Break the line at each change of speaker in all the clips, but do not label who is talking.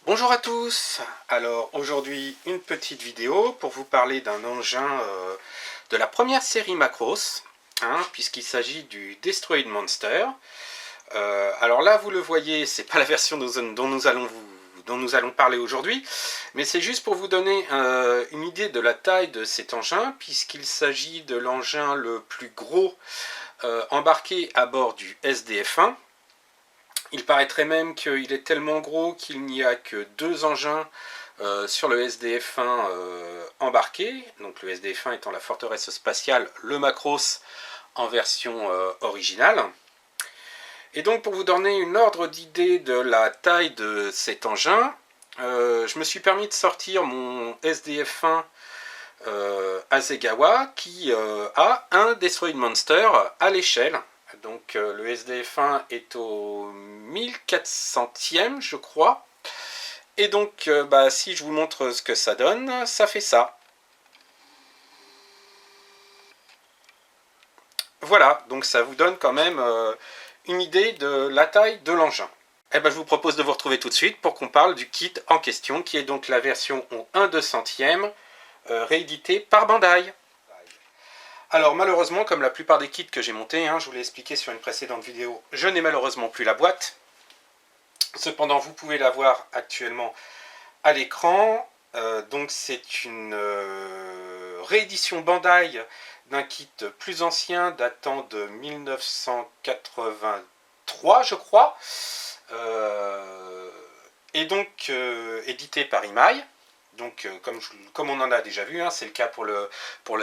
Bonjour à tous. Alors aujourd'hui une petite vidéo pour vous parler d'un engin de la première série Macross, puisqu'il s'agit du Destroyed Monster. Alors là vous le voyez, c'est pas la version dont nous allons parler aujourd'hui, mais c'est juste pour vous donner une idée de la taille de cet engin, puisqu'il s'agit de l'engin le plus gros embarqué à bord du SDF-1. Il paraîtrait même qu'il est tellement gros qu'il n'y a que deux engins sur le SDF-1 embarqué. Donc le SDF-1 étant la forteresse spatiale, le Macross en version originale. Et donc pour vous donner une ordre d'idée de la taille de cet engin, je me suis permis de sortir mon SDF-1 Hasegawa qui a un Destroyed Monster à l'échelle. Donc le SDF-1 est au 1400e je crois. Et donc si je vous montre ce que ça donne, ça fait ça. Voilà, donc ça vous donne quand même une idée de la taille de l'engin. Et je vous propose de vous retrouver tout de suite pour qu'on parle du kit en question, qui est donc la version au 1/200e, rééditée par Bandai. Alors malheureusement, comme la plupart des kits que j'ai montés, je vous l'ai expliqué sur une précédente vidéo, je n'ai malheureusement plus la boîte. Cependant, vous pouvez la voir actuellement à l'écran. Donc c'est une réédition Bandai d'un kit plus ancien datant de 1983 je crois. Et donc édité par Imai. Donc comme on en a déjà vu, c'est le cas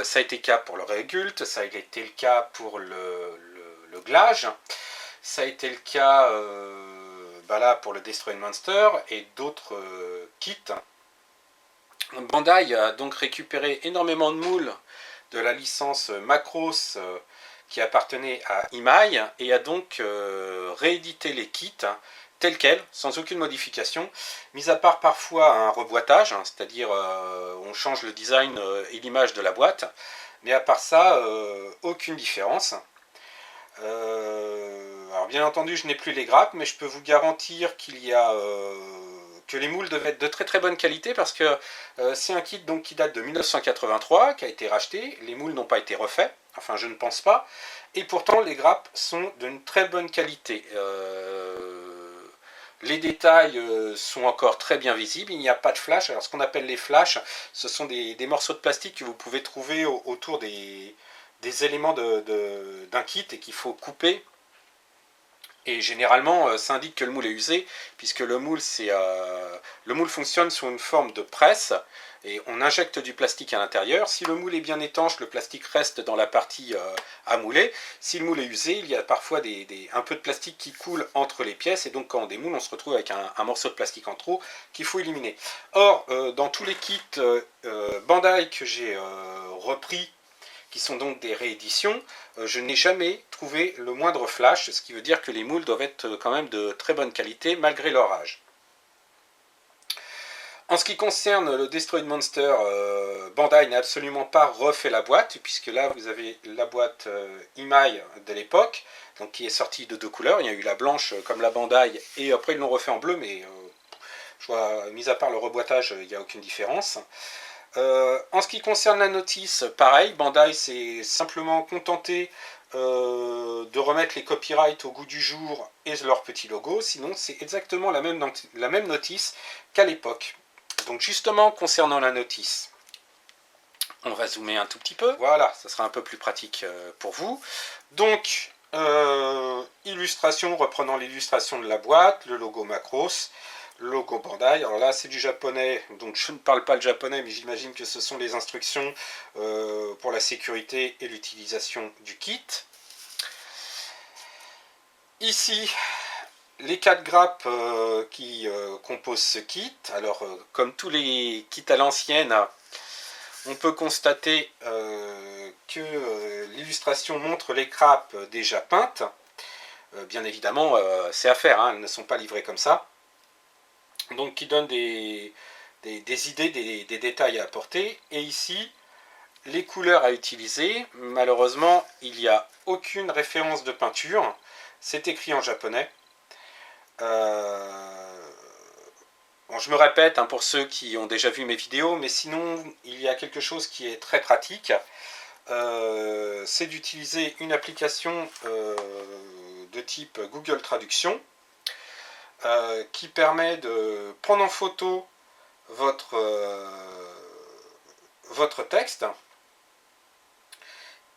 ça a été le cas pour le Régulte, ça a été le cas pour le Glage, ça a été le cas là, pour le Destroyed Monster et d'autres kits. Bandai a donc récupéré énormément de moules de la licence Macross qui appartenait à Imai et a donc réédité les kits tels quels, sans aucune modification, mis à part parfois un reboîtage, c'est-à-dire on change le design et l'image de la boîte, mais à part ça, aucune différence. Alors bien entendu, je n'ai plus les grappes, mais je peux vous garantir qu'il y a que les moules devaient être de très très bonne qualité parce que c'est un kit donc qui date de 1983, qui a été racheté. Les moules n'ont pas été refaits, enfin je ne pense pas, et pourtant les grappes sont d'une très bonne qualité. Les détails sont encore très bien visibles, il n'y a pas de flash. Alors ce qu'on appelle les flashs, ce sont des morceaux de plastique que vous pouvez trouver autour des éléments d'un kit et qu'il faut couper. Et généralement, ça indique que le moule est usé, puisque le moule fonctionne sur une forme de presse, et on injecte du plastique à l'intérieur. Si le moule est bien étanche, le plastique reste dans la partie à mouler. Si le moule est usé, il y a parfois un peu de plastique qui coule entre les pièces, et donc quand on démoule, on se retrouve avec un morceau de plastique en trop qu'il faut éliminer. Or, dans tous les kits Bandai que j'ai repris, qui sont donc des rééditions, je n'ai jamais trouvé le moindre flash, ce qui veut dire que les moules doivent être quand même de très bonne qualité, malgré leur âge. En ce qui concerne le Destroyed Monster, Bandai n'a absolument pas refait la boîte, puisque là vous avez la boîte Imai de l'époque, donc qui est sortie de deux couleurs. Il y a eu la blanche comme la Bandai, et après ils l'ont refait en bleu, mais je vois, mis à part le reboîtage, il n'y a aucune différence. En ce qui concerne la notice, pareil, Bandai s'est simplement contenté de remettre les copyrights au goût du jour et leur petit logo, sinon c'est exactement la même notice qu'à l'époque. Donc justement, concernant la notice, on va zoomer un tout petit peu, voilà, ça sera un peu plus pratique pour vous. Donc, illustration, reprenant l'illustration de la boîte, le logo Macross, logo Bandai. Alors là c'est du japonais, donc je ne parle pas le japonais, mais j'imagine que ce sont les instructions pour la sécurité et l'utilisation du kit. Ici les 4 grappes qui composent ce kit. Alors comme tous les kits à l'ancienne, on peut constater que l'illustration montre les grappes déjà peintes. Bien évidemment c'est à faire, elles ne sont pas livrées comme ça. Donc qui donne des idées, des détails à apporter. Et ici, les couleurs à utiliser. Malheureusement, il n'y a aucune référence de peinture. C'est écrit en japonais. Bon, je me répète hein, pour ceux qui ont déjà vu mes vidéos, mais sinon il y a quelque chose qui est très pratique, c'est d'utiliser une application de type Google Traduction qui permet de prendre en photo votre, votre texte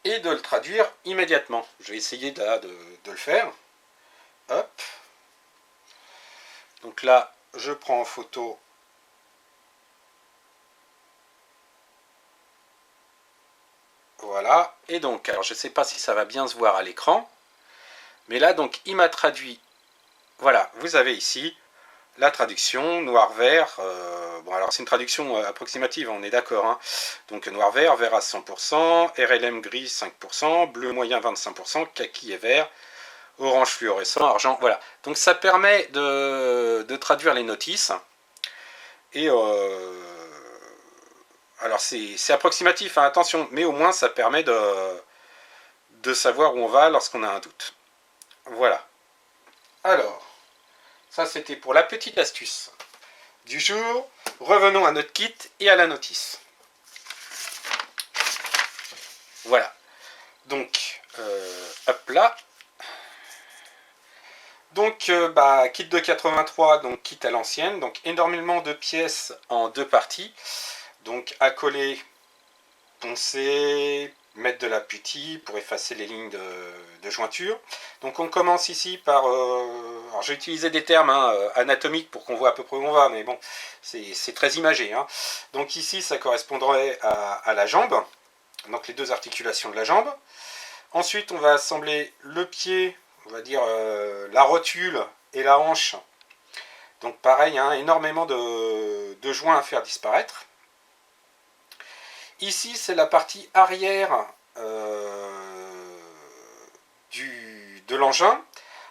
et de le traduire immédiatement. Je vais essayer là, de le faire. Hop. Donc là, je prends en photo. Voilà. Et donc, alors je ne sais pas si ça va bien se voir à l'écran. Mais là, donc, il m'a traduit. Voilà, vous avez ici la traduction noir-vert. Bon, alors c'est une traduction approximative, on est d'accord. Hein. Donc noir-vert, vert à 100%, RLM gris 5%, bleu moyen 25%, kaki et vert, orange fluorescent, argent. Voilà. Donc ça permet de traduire les notices. Et alors c'est approximatif, hein, attention, mais au moins ça permet de savoir où on va lorsqu'on a un doute. Voilà. Alors, ça c'était pour la petite astuce du jour. Revenons à notre kit et à la notice. Voilà. Donc, hop là. Donc, kit de 83, donc kit à l'ancienne. Donc, énormément de pièces en deux parties. Donc, à coller, poncer, mettre de la putty pour effacer les lignes de jointure. Donc, on commence ici par... alors, j'ai utilisé des termes anatomiques pour qu'on voit à peu près où on va, mais bon, c'est très imagé. Hein. Donc, ici, ça correspondrait à la jambe. Donc, les deux articulations de la jambe. Ensuite, on va assembler le pied, on va dire la rotule et la hanche. Donc pareil, hein, énormément de joints à faire disparaître. Ici, c'est la partie arrière de l'engin.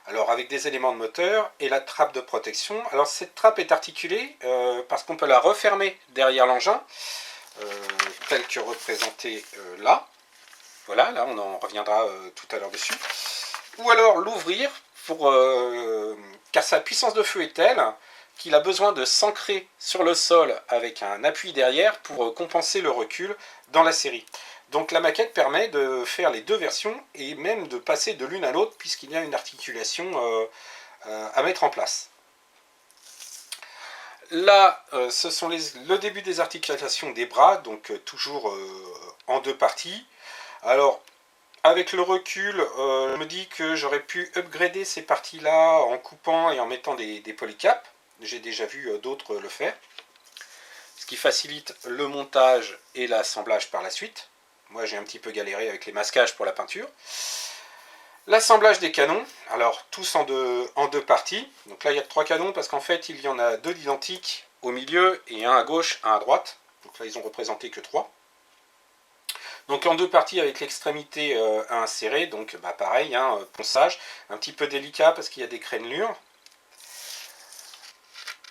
Alors avec des éléments de moteur et la trappe de protection. Alors cette trappe est articulée parce qu'on peut la refermer derrière l'engin, telle que représentée là. Voilà, là on en reviendra tout à l'heure dessus. Ou alors l'ouvrir pour car sa puissance de feu est telle qu'il a besoin de s'ancrer sur le sol avec un appui derrière pour compenser le recul dans la série. Donc la maquette permet de faire les deux versions et même de passer de l'une à l'autre puisqu'il y a une articulation à mettre en place. Là, ce sont le début des articulations des bras, donc toujours en deux parties. Alors, avec le recul, je me dis que j'aurais pu upgrader ces parties-là en coupant et en mettant des polycaps. J'ai déjà vu d'autres le faire. Ce qui facilite le montage et l'assemblage par la suite. Moi, j'ai un petit peu galéré avec les masquages pour la peinture. L'assemblage des canons, alors tous en deux parties. Donc là, il y a 3 canons parce qu'en fait, il y en a 2 d'identiques au milieu et un à gauche, un à droite. Donc là, ils ont représenté que 3. Donc en 2 parties avec l'extrémité à insérer, donc pareil, hein, ponçage, un petit peu délicat parce qu'il y a des crénelures.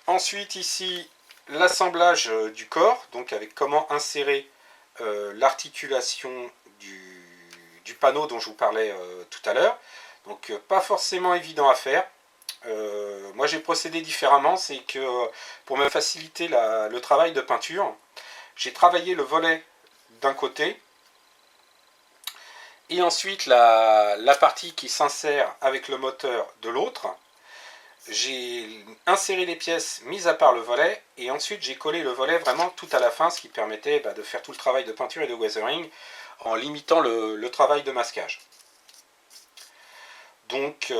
Ensuite ici, l'assemblage du corps, donc avec comment insérer l'articulation du panneau dont je vous parlais tout à l'heure. Donc pas forcément évident à faire. Moi j'ai procédé différemment, c'est que pour me faciliter le travail de peinture, j'ai travaillé le volet d'un côté, et ensuite la partie qui s'insère avec le moteur de l'autre. J'ai inséré les pièces mises à part le volet et ensuite j'ai collé le volet vraiment tout à la fin, ce qui permettait de faire tout le travail de peinture et de weathering en limitant le travail de masquage. Donc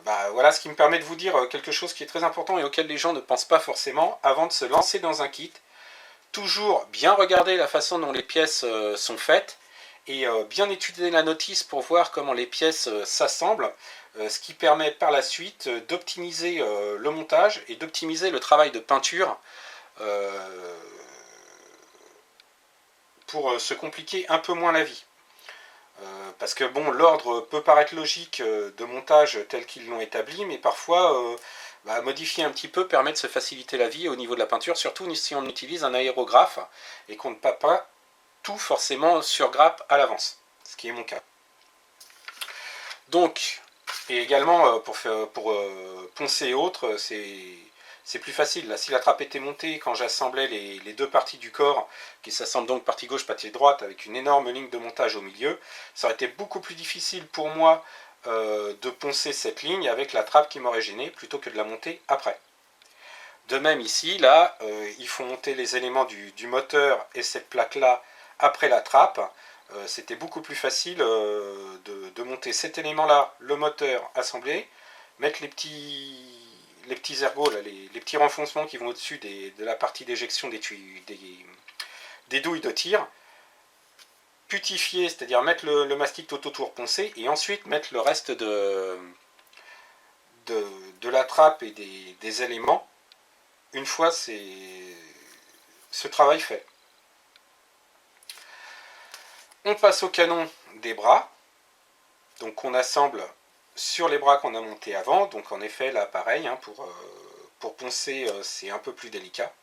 voilà ce qui me permet de vous dire quelque chose qui est très important et auquel les gens ne pensent pas forcément avant de se lancer dans un kit. Toujours bien regarder la façon dont les pièces sont faites et bien étudier la notice pour voir comment les pièces s'assemblent, ce qui permet par la suite d'optimiser le montage et d'optimiser le travail de peinture pour se compliquer un peu moins la vie. Parce que bon, l'ordre peut paraître logique de montage tel qu'ils l'ont établi, mais parfois modifier un petit peu permet de se faciliter la vie au niveau de la peinture, surtout si on utilise un aérographe et qu'on ne peut pas tout forcément sur grappe à l'avance, ce qui est mon cas. Donc, et également pour poncer et autres, c'est c'est plus facile. Là, si la trappe était montée quand j'assemblais les deux parties du corps, qui s'assemblent donc partie gauche, partie droite, avec une énorme ligne de montage au milieu, ça aurait été beaucoup plus difficile pour moi de poncer cette ligne avec la trappe qui m'aurait gêné, plutôt que de la monter après. De même ici, là, il faut monter les éléments du moteur et cette plaque-là après la trappe. C'était beaucoup plus facile de monter cet élément-là, le moteur assemblé, mettre les petits ergots, là, les petits renfoncements qui vont au-dessus de la partie d'éjection des douilles de tir, putifier, c'est-à-dire mettre le mastic tout autour poncé, et ensuite mettre le reste de la trappe et des éléments une fois ce travail fait. On passe au canon des bras. Donc on assemble sur les bras qu'on a montés avant. Donc en effet là pareil, hein, pour poncer c'est un peu plus délicat.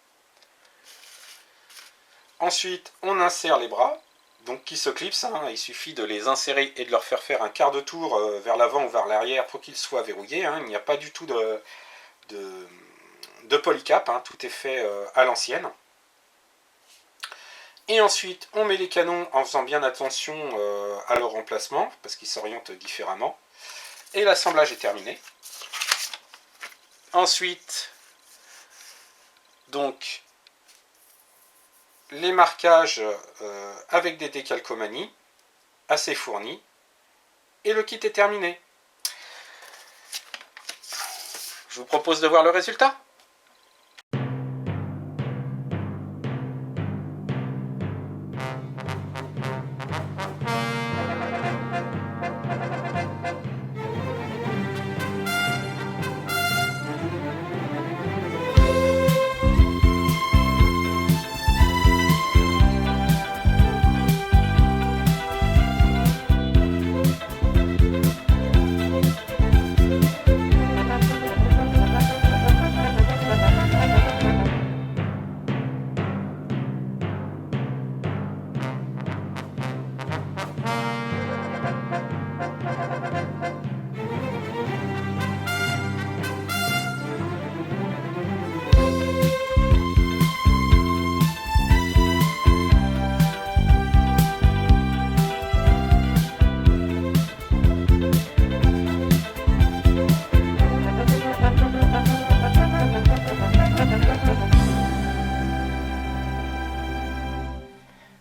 Ensuite on insère les bras, donc qui se clipsent, hein. Il suffit de les insérer et de leur faire un quart de tour vers l'avant ou vers l'arrière pour qu'ils soient verrouillés, hein. Il n'y a pas du tout de polycap, hein. Tout est fait à l'ancienne. Et ensuite, on met les canons en faisant bien attention à leur emplacement, parce qu'ils s'orientent différemment. Et l'assemblage est terminé. Ensuite, donc, les marquages avec des décalcomanies, assez fournis. Et le kit est terminé. Je vous propose de voir le résultat.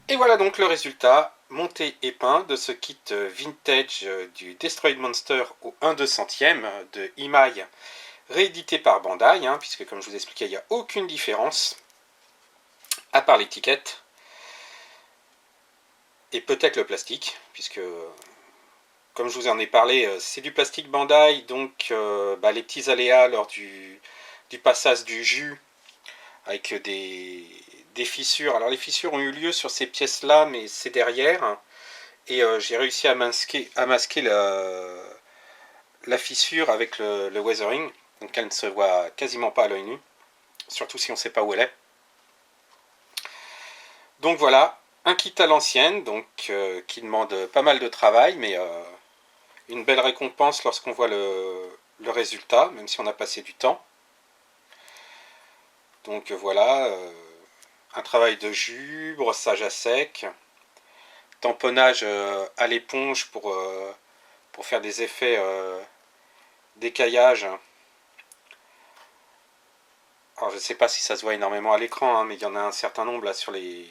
Et voilà donc le résultat monté et peint de ce kit vintage du Destroyed Monster au 1/200e de Imai, réédité par Bandai, hein, puisque comme je vous expliquais, il n'y a aucune différence, à part l'étiquette, et peut-être le plastique, puisque comme je vous en ai parlé, c'est du plastique Bandai, donc les petits aléas lors du passage du jus, avec des fissures. Alors les fissures ont eu lieu sur ces pièces là, mais c'est derrière, et j'ai réussi à masquer la fissure avec le weathering, donc elle ne se voit quasiment pas à l'œil nu, surtout si on ne sait pas où elle est. Donc voilà, un kit à l'ancienne, donc qui demande pas mal de travail, mais une belle récompense lorsqu'on voit le résultat, même si on a passé du temps. Donc voilà, un travail de jus, brossage à sec, tamponnage à l'éponge pour faire des effets d'écaillage. Alors je ne sais pas si ça se voit énormément à l'écran, hein, mais il y en a un certain nombre là sur les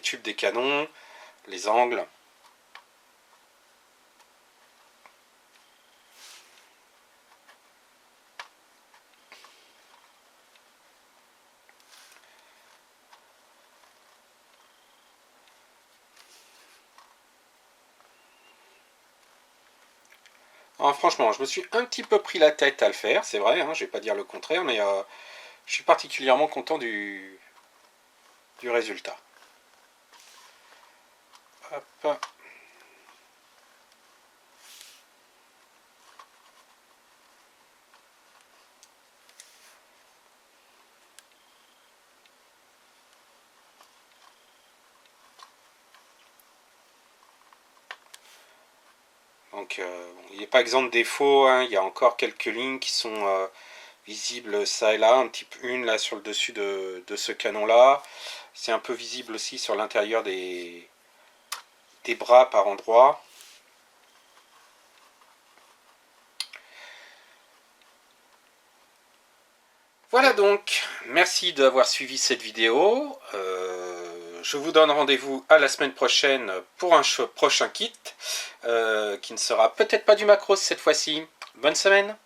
tubes des canons, les angles. Alors, franchement, je me suis un petit peu pris la tête à le faire, c'est vrai, hein, je vais pas dire le contraire, mais je suis particulièrement content du résultat. Hop. Donc il n'est pas exempt de défauts, hein, il y a encore quelques lignes qui sont visible ça et là, une là sur le dessus de ce canon là. C'est un peu visible aussi sur l'intérieur des bras par endroits. Voilà donc, merci d'avoir suivi cette vidéo. Je vous donne rendez-vous à la semaine prochaine pour un prochain kit qui ne sera peut-être pas du Macros cette fois-ci. Bonne semaine!